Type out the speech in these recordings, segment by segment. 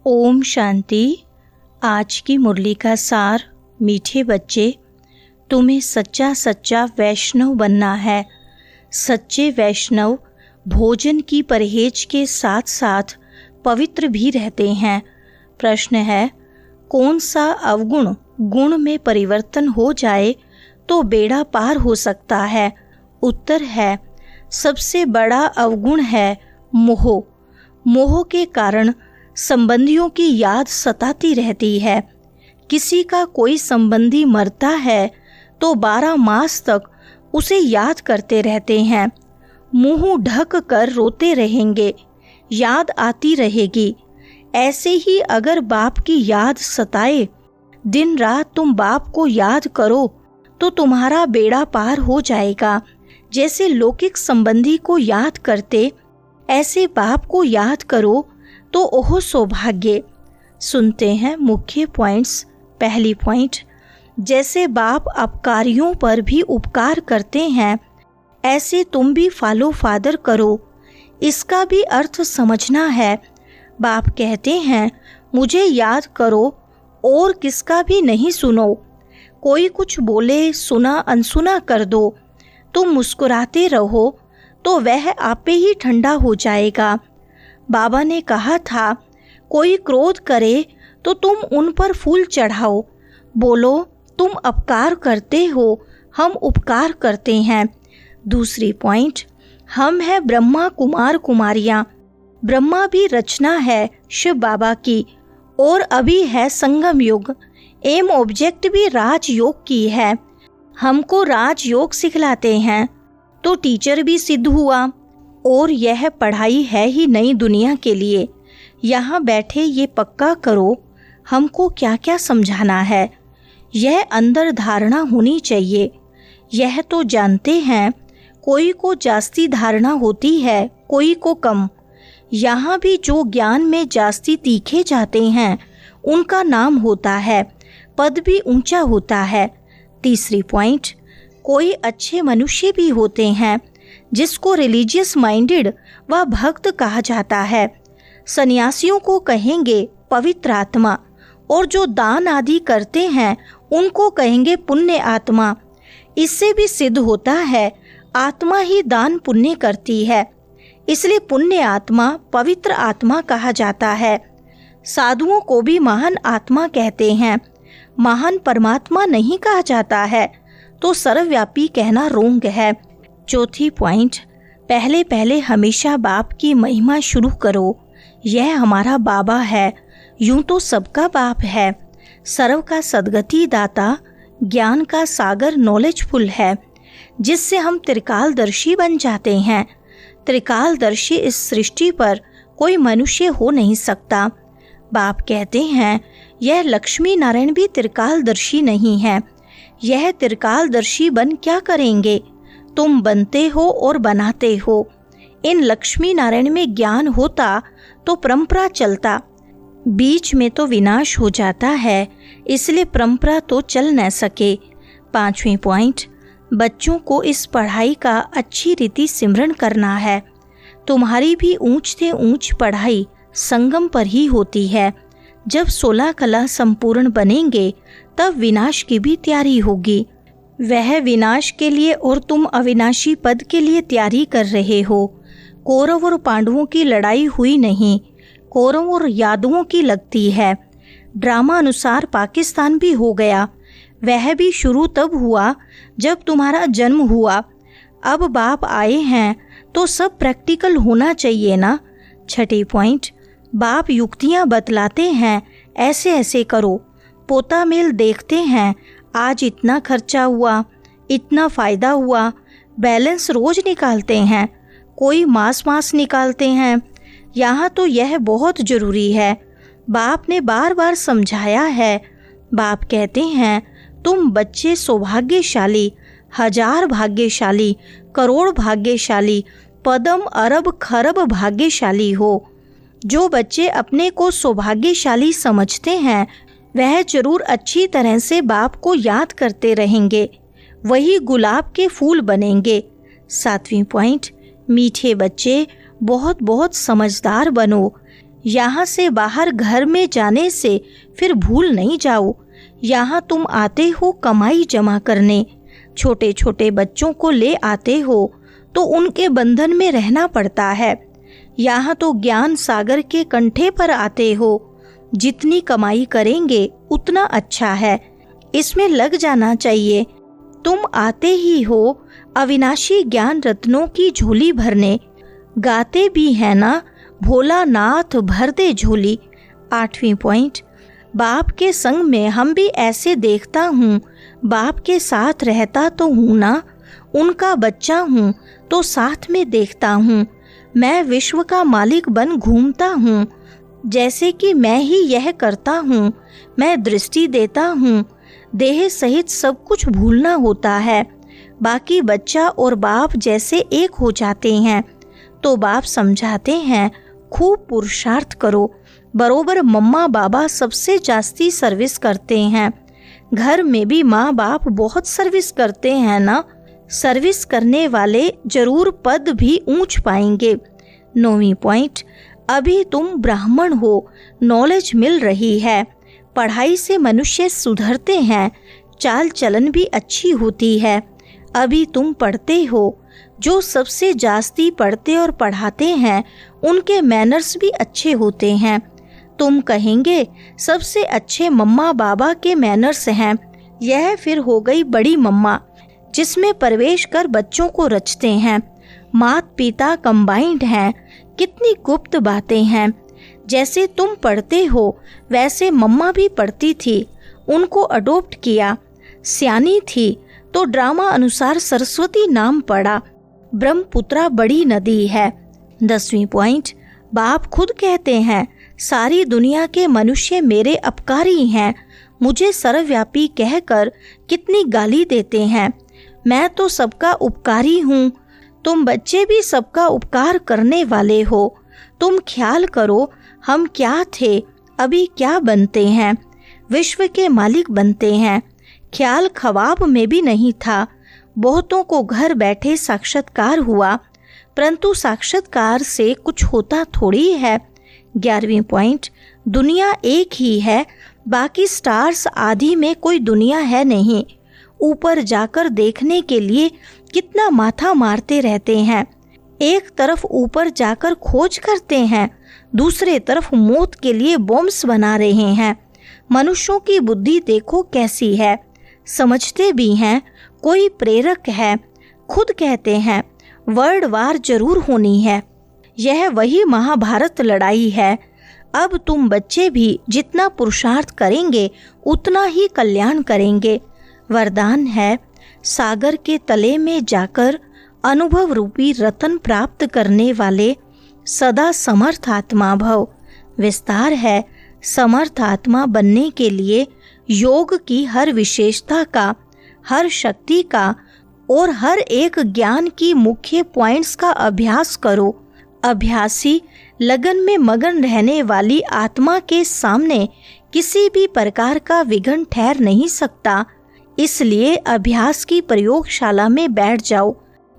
ओम शांति। आज की मुरली का सार। मीठे बच्चे, तुम्हें सच्चा सच्चा वैष्णव बनना है। सच्चे वैष्णव भोजन की परहेज के साथ साथ पवित्र भी रहते हैं। प्रश्न है, कौन सा अवगुण गुण में परिवर्तन हो जाए तो बेड़ा पार हो सकता है? उत्तर है, सबसे बड़ा अवगुण है मोह। मोह के कारण संबंधियों की याद सताती रहती है। किसी का कोई संबंधी मरता है तो 12 मास तक उसे याद करते रहते हैं। मुंह ढक कर रोते रहेंगे, याद आती रहेगी। ऐसे ही अगर बाप की याद सताए, दिन रात तुम बाप को याद करो तो तुम्हारा बेड़ा पार हो जाएगा। जैसे लौकिक संबंधी को याद करते, ऐसे बाप को याद करो तो ओह सौभाग्य। सुनते हैं मुख्य पॉइंट्स। पहली पॉइंट, जैसे बाप अपकारियों पर भी उपकार करते हैं, ऐसे तुम भी फॉलो फादर करो। इसका भी अर्थ समझना है। बाप कहते हैं, मुझे याद करो और किसका भी नहीं सुनो। कोई कुछ बोले, सुना अनसुना कर दो। तुम मुस्कुराते रहो तो वह आपे ही ठंडा हो जाएगा। बाबा ने कहा था, कोई क्रोध करे तो तुम उन पर फूल चढ़ाओ। बोलो, तुम अपकार करते हो, हम उपकार करते हैं। दूसरी पॉइंट, हम हैं ब्रह्मा कुमार कुमारियाँ। ब्रह्मा भी रचना है शिव बाबा की, और अभी है संगम युग। एम ऑब्जेक्ट भी राजयोग की है। हमको राजयोग सिखलाते हैं तो टीचर भी सिद्ध हुआ। और यह पढ़ाई है ही नई दुनिया के लिए। यहाँ बैठे ये पक्का करो, हमको क्या क्या समझाना है। यह अंदर धारणा होनी चाहिए। यह तो जानते हैं, कोई को जास्ती धारणा होती है, कोई को कम। यहाँ भी जो ज्ञान में जास्ती तीखे जाते हैं, उनका नाम होता है, पद भी ऊंचा होता है। तीसरी पॉइंट, कोई अच्छे मनुष्य भी होते हैं जिसको रिलीजियस माइंडेड व भक्त कहा जाता है। सन्यासियों को कहेंगे पवित्र आत्मा, और जो दान आदि करते हैं उनको कहेंगे पुण्य आत्मा। इससे भी सिद्ध होता है, आत्मा ही दान पुण्य करती है, इसलिए पुण्य आत्मा पवित्र आत्मा कहा जाता है। साधुओं को भी महान आत्मा कहते हैं। महान परमात्मा नहीं कहा जाता है, तो सर्वव्यापी कहना रोंग है। चौथी पॉइंट, पहले पहले हमेशा बाप की महिमा शुरू करो। यह हमारा बाबा है, यूं तो सबका बाप है। सर्व का सद्गति दाता, ज्ञान का सागर नॉलेजफुल है, जिससे हम त्रिकालदर्शी बन जाते हैं। त्रिकालदर्शी इस सृष्टि पर कोई मनुष्य हो नहीं सकता। बाप कहते हैं, यह लक्ष्मी नारायण भी त्रिकालदर्शी नहीं है। यह त्रिकालदर्शी बन क्या करेंगे? तुम बनते हो और बनाते हो। इन लक्ष्मी नारायण में ज्ञान होता तो परंपरा चलता। बीच में तो विनाश हो जाता है, इसलिए परंपरा तो चल न सके। पांचवी पॉइंट, बच्चों को इस पढ़ाई का अच्छी रीति सिमरन करना है। तुम्हारी भी ऊंच से ऊंच पढ़ाई संगम पर ही होती है। जब 16 कला संपूर्ण बनेंगे तब विनाश की भी तैयारी होगी। वह विनाश के लिए और तुम अविनाशी पद के लिए तैयारी कर रहे हो। कौरव और पांडवों की लड़ाई हुई नहीं, कौरव और यादवों की लगती है। ड्रामा अनुसार पाकिस्तान भी हो गया। वह भी शुरू तब हुआ जब तुम्हारा जन्म हुआ। अब बाप आए हैं तो सब प्रैक्टिकल होना चाहिए ना। छठी पॉइंट, बाप युक्तियाँ बतलाते हैं, ऐसे ऐसे करो। पोता मेल देखते हैं, आज इतना खर्चा हुआ, इतना फ़ायदा हुआ। बैलेंस रोज निकालते हैं, कोई मास मास निकालते हैं। यहाँ तो यह बहुत ज़रूरी है। बाप ने बार बार समझाया है। बाप कहते हैं, तुम बच्चे सौभाग्यशाली, 1000 भाग्यशाली, करोड़ भाग्यशाली, पदम अरब खरब भाग्यशाली हो। जो बच्चे अपने को सौभाग्यशाली समझते हैं, वह जरूर अच्छी तरह से बाप को याद करते रहेंगे। वही गुलाब के फूल बनेंगे। 7वीं पॉइंट, मीठे बच्चे बहुत बहुत समझदार बनो। यहाँ से बाहर घर में जाने से फिर भूल नहीं जाओ, यहाँ तुम आते हो कमाई जमा करने। छोटे छोटे बच्चों को ले आते हो तो उनके बंधन में रहना पड़ता है। यहाँ तो ज्ञान सागर के कंठे पर आते हो। जितनी कमाई करेंगे उतना अच्छा है, इसमें लग जाना चाहिए। तुम आते ही हो अविनाशी ज्ञान रत्नों की झोली भरने। गाते भी है ना, भोलानाथ भर दे झोली। 8वीं पॉइंट, बाप के संग में हम भी ऐसे देखता हूँ। बाप के साथ रहता तो हूँ ना, उनका बच्चा हूँ तो साथ में देखता हूँ। मैं विश्व का मालिक बन घूमता हूँ, जैसे कि मैं ही यह करता हूँ। मैं दृष्टि देता हूँ, देह सहित सब कुछ भूलना होता है। बाकी बच्चा और बाप जैसे एक हो जाते हैं तो बाप समझाते हैं, खूब पुरुषार्थ करो। बरोबर मम्मा बाबा सबसे जास्ती सर्विस करते हैं। घर में भी माँ बाप बहुत सर्विस करते हैं ना। सर्विस करने वाले जरूर पद भी ऊंच पाएंगे। 9वीं पॉइंट, अभी तुम ब्राह्मण हो, नॉलेज मिल रही है। पढ़ाई से मनुष्य सुधरते हैं, चाल चलन भी अच्छी होती है। अभी तुम पढ़ते हो, जो सबसे जास्ती पढ़ते और पढ़ाते हैं उनके मैनर्स भी अच्छे होते हैं। तुम कहेंगे सबसे अच्छे मम्मा बाबा के मैनर्स हैं। यह फिर हो गई बड़ी मम्मा, जिसमें प्रवेश कर बच्चों को रचते हैं। माता पिता कंबाइंड हैं। कितनी गुप्त बातें हैं। जैसे तुम पढ़ते हो वैसे मम्मा भी पढ़ती थी, उनको अडॉप्ट किया। सियानी थी तो ड्रामा अनुसार सरस्वती नाम पड़ा। ब्रह्मपुत्रा बड़ी नदी है। 10वीं पॉइंट, बाप खुद कहते हैं, सारी दुनिया के मनुष्य मेरे अपकारी हैं। मुझे सर्वव्यापी कहकर कितनी गाली देते हैं। मैं तो सबका उपकारी हूँ। तुम बच्चे भी सबका उपकार करने वाले हो। तुम ख्याल करो, हम क्या थे, अभी क्या बनते हैं। विश्व के मालिक बनते हैं। ख्याल ख्वाब में भी नहीं था। बहुतों को घर बैठे साक्षात्कार हुआ, परंतु साक्षात्कार से कुछ होता थोड़ी है। 11वीं पॉइंट, दुनिया एक ही है, बाकी स्टार्स आदि में कोई दुनिया है नहीं। ऊपर जाकर देखने के लिए कितना माथा मारते रहते हैं। एक तरफ ऊपर जाकर खोज करते हैं, दूसरे तरफ मौत के लिए बॉम्ब्स बना रहे हैं। मनुष्यों की बुद्धि देखो कैसी है। समझते भी हैं, कोई प्रेरक है। खुद कहते हैं वर्ल्ड वार जरूर होनी है। यह वही महाभारत लड़ाई है। अब तुम बच्चे भी जितना पुरुषार्थ करेंगे उतना ही कल्याण करेंगे। वरदान है, सागर के तले में जाकर अनुभव रूपी रतन प्राप्त करने वाले सदा समर्थ आत्मा भव। विस्तार है, समर्थ आत्मा बनने के लिए योग की हर विशेषता का, हर शक्ति का और हर एक ज्ञान की मुख्य पॉइंट्स का अभ्यास करो। अभ्यासी लगन में मगन रहने वाली आत्मा के सामने किसी भी प्रकार का विघ्न ठहर नहीं सकता। इसलिए अभ्यास की प्रयोगशाला में बैठ जाओ।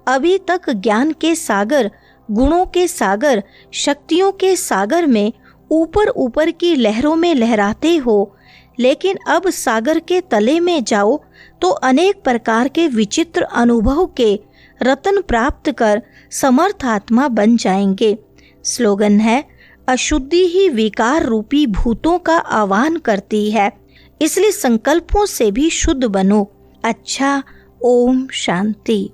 अभी तक ज्ञान के सागर, गुणों के सागर, शक्तियों के सागर में ऊपर ऊपर की लहरों में लहराते हो, लेकिन अब सागर के तले में जाओ तो अनेक प्रकार के विचित्र अनुभव के रतन प्राप्त कर समर्थ आत्मा बन जाएंगे। स्लोगन है, अशुद्धि ही विकार रूपी भूतों का आह्वान करती है, इसलिए संकल्पों से भी शुद्ध बनो। अच्छा, ओम शांति।